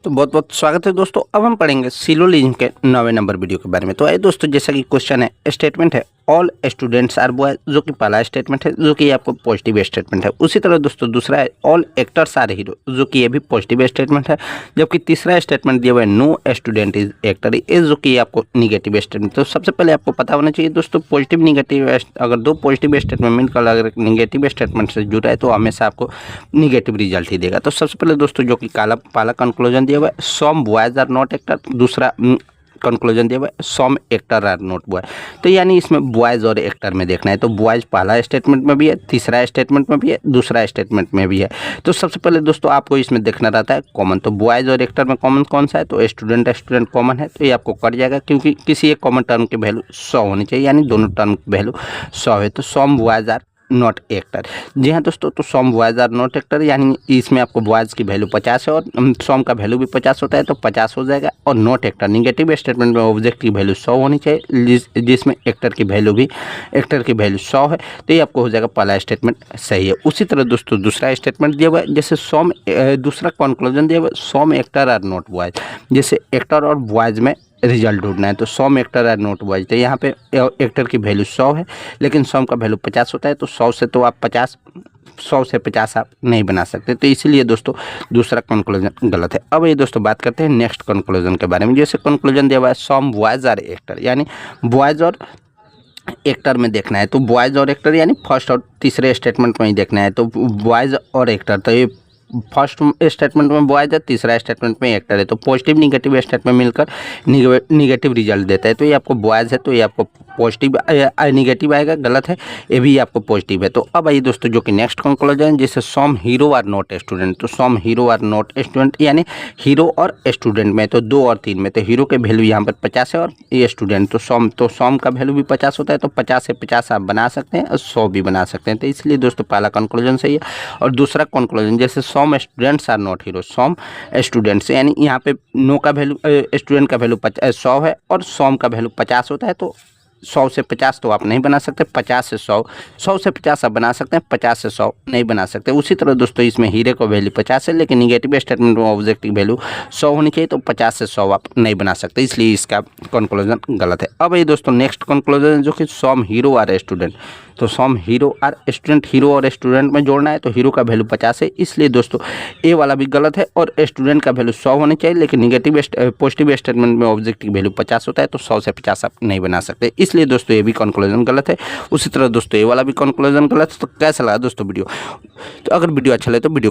तो बहुत बहुत स्वागत है दोस्तों। अब हम पढ़ेंगे सिलोजिज्म के 9वें नंबर वीडियो के बारे में। तो आइए दोस्तों, जैसा कि क्वेश्चन है, स्टेटमेंट है ऑल स्टूडेंट्स आर बॉय, जो कि पहला स्टेटमेंट है, जो कि आपको पॉजिटिव स्टेटमेंट है। उसी तरह दोस्तों दूसरा है ऑल एक्टर्स आर हीरो, जो कि ये भी पॉजिटिव स्टेटमेंट है। जबकि तीसरा स्टेटमेंट दिया हुआ है नो स्टूडेंट इज एक्टर, ये जो कि आपको निगेटिव स्टेटमेंट। तो सबसे पहले आपको पता होना चाहिए दोस्तों, पॉजिटिव निगेटिव, अगर दो पॉजिटिव स्टेटमेंट मिलकर अगर निगेटिव स्टेटमेंट से जुड़ा है तो हमेशा आपको निगेटिव रिजल्ट ही देगा। तो सबसे पहले दोस्तों जो कि पहला कंक्लूजन दिया हुआ है some boys are not actor, दूसरा कंक्लूजन दिया हुआ है some actor are not boy. तो यानी इसमें बॉयज और एक्टर में देखना है। तो बॉयज पहला स्टेटमेंट में भी है, तीसरा स्टेटमेंट में भी है, दूसरा स्टेटमेंट में भी है। तो सबसे पहले दोस्तों आपको इसमें देखना रहता है कॉमन। तो बॉयज और एक्टर में कॉमन कौन सा है? तो स्टूडेंट स्टूडेंट कॉमन है, तो ये आपको कट जाएगा, क्योंकि किसी एक कॉमन टर्म की वैल्यू 100 होनी चाहिए, यानी दोनों टर्म की वैल्यू 100 है। तो some boys are not actor. जी हाँ दोस्तों, तो some boys are not actor, यानी इसमें आपको बॉयज की वैल्यू 50 है और सम का वैल्यू भी 50 होता है, तो 50 हो जाएगा। और नॉट एक्टर निगेटिव स्टेटमेंट में ऑब्जेक्ट की वैल्यू 100 होनी चाहिए, जिसमें एक्टर की वैल्यू 100 है। तो ये आपको हो जाएगा पहला स्टेटमेंट सही है। उसी तरह दोस्तों दूसरा स्टेटमेंट दिया हुआ है, जैसे सम, दूसरा कंक्लूजन दिया हुआ है some actor are not boys, जैसे एक्टर और बॉयज में रिजल्ट ढूंढना है। तो सम एक्टर आर नॉट बॉयज, तो यहाँ पे एक्टर की वैल्यू 100 है, लेकिन सम का वैल्यू 50 होता है। तो 100 से तो आप 100 से 50 आप नहीं बना सकते। तो इसीलिए दोस्तों दूसरा कंक्लूजन गलत है। अब ये दोस्तों बात करते हैं नेक्स्ट कंक्लूजन के बारे में। जैसे कंक्लूजन दिया हुआ है सम बॉयज आर एक्टर, यानी बॉयज और एक्टर में देखना है। तो बॉयज और एक्टर यानी फर्स्ट और तीसरे स्टेटमेंट में ही देखना है। तो बॉयज और एक्टर, तो ये फर्स्ट स्टेटमेंट में बॉयज है, तीसरा स्टेटमेंट में एक्टर है। तो पॉजिटिव निगेटिव स्टेटमेंट मिलकर निगेटिव रिजल्ट देता है। तो ये आपको बॉयज है, तो ये आपको पॉजिटिव निगेटिव आएगा, गलत है, ये भी आपको पॉजिटिव है। तो अब आइए दोस्तों जो कि नेक्स्ट कंक्लूजन, जैसे सम हीरो आर नॉट स्टूडेंट। तो some hero are not student, यानी हीरो और स्टूडेंट में, तो 2 और 3 में, तो हीरो के वैल्यू यहाँ पर 50 है और ये स्टूडेंट, तो सम का वैल्यू भी 50 होता है। तो 50 से 50 आप बना सकते हैं और 100 भी बना सकते हैं। तो इसलिए दोस्तों पहला कंक्लूजन सही है। और दूसरा कंक्लूजन, जैसे some students are not hero, some students, यानी यहाँ पे नो का वैल्यू, स्टूडेंट का वैल्यू 100 है और सम का वैल्यू 50 होता है। तो 100 से 50 तो आप नहीं बना सकते, 50 से 100, 100 से 50 आप बना सकते हैं, 50 से 100 नहीं बना सकते। उसी तरह दोस्तों इसमें हीरे को वैल्यू 50 है, लेकिन निगेटिव स्टेटमेंट में ऑब्जेक्ट की वैल्यू 100 होनी चाहिए, तो 50 से 100 आप नहीं बना सकते, इसलिए इसका कंक्लूजन गलत है। अब ये दोस्तों नेक्स्ट कंक्लूजन जो कि सम हीरो आर स्टूडेंट। तो some hero are student, hero और स्टूडेंट में जोड़ना है, तो हीरो का वैल्यू 50 है, इसलिए दोस्तों ए वाला भी गलत है। और स्टूडेंट का वैल्यू 100 होनी चाहिए, लेकिन निगेटिव पॉजिटिव स्टेटमेंट में ऑब्जेक्ट की वैल्यू 50 होता है, तो 100 से 50 आप नहीं बना सकते, इसलिए दोस्तों ये भी कंक्लूजन गलत है। उसी तरह दोस्तों ये वाला भी कंक्लूजन गलत है। तो कैसा लगा दोस्तों वीडियो? तो अगर वीडियो अच्छा लगे तो वीडियो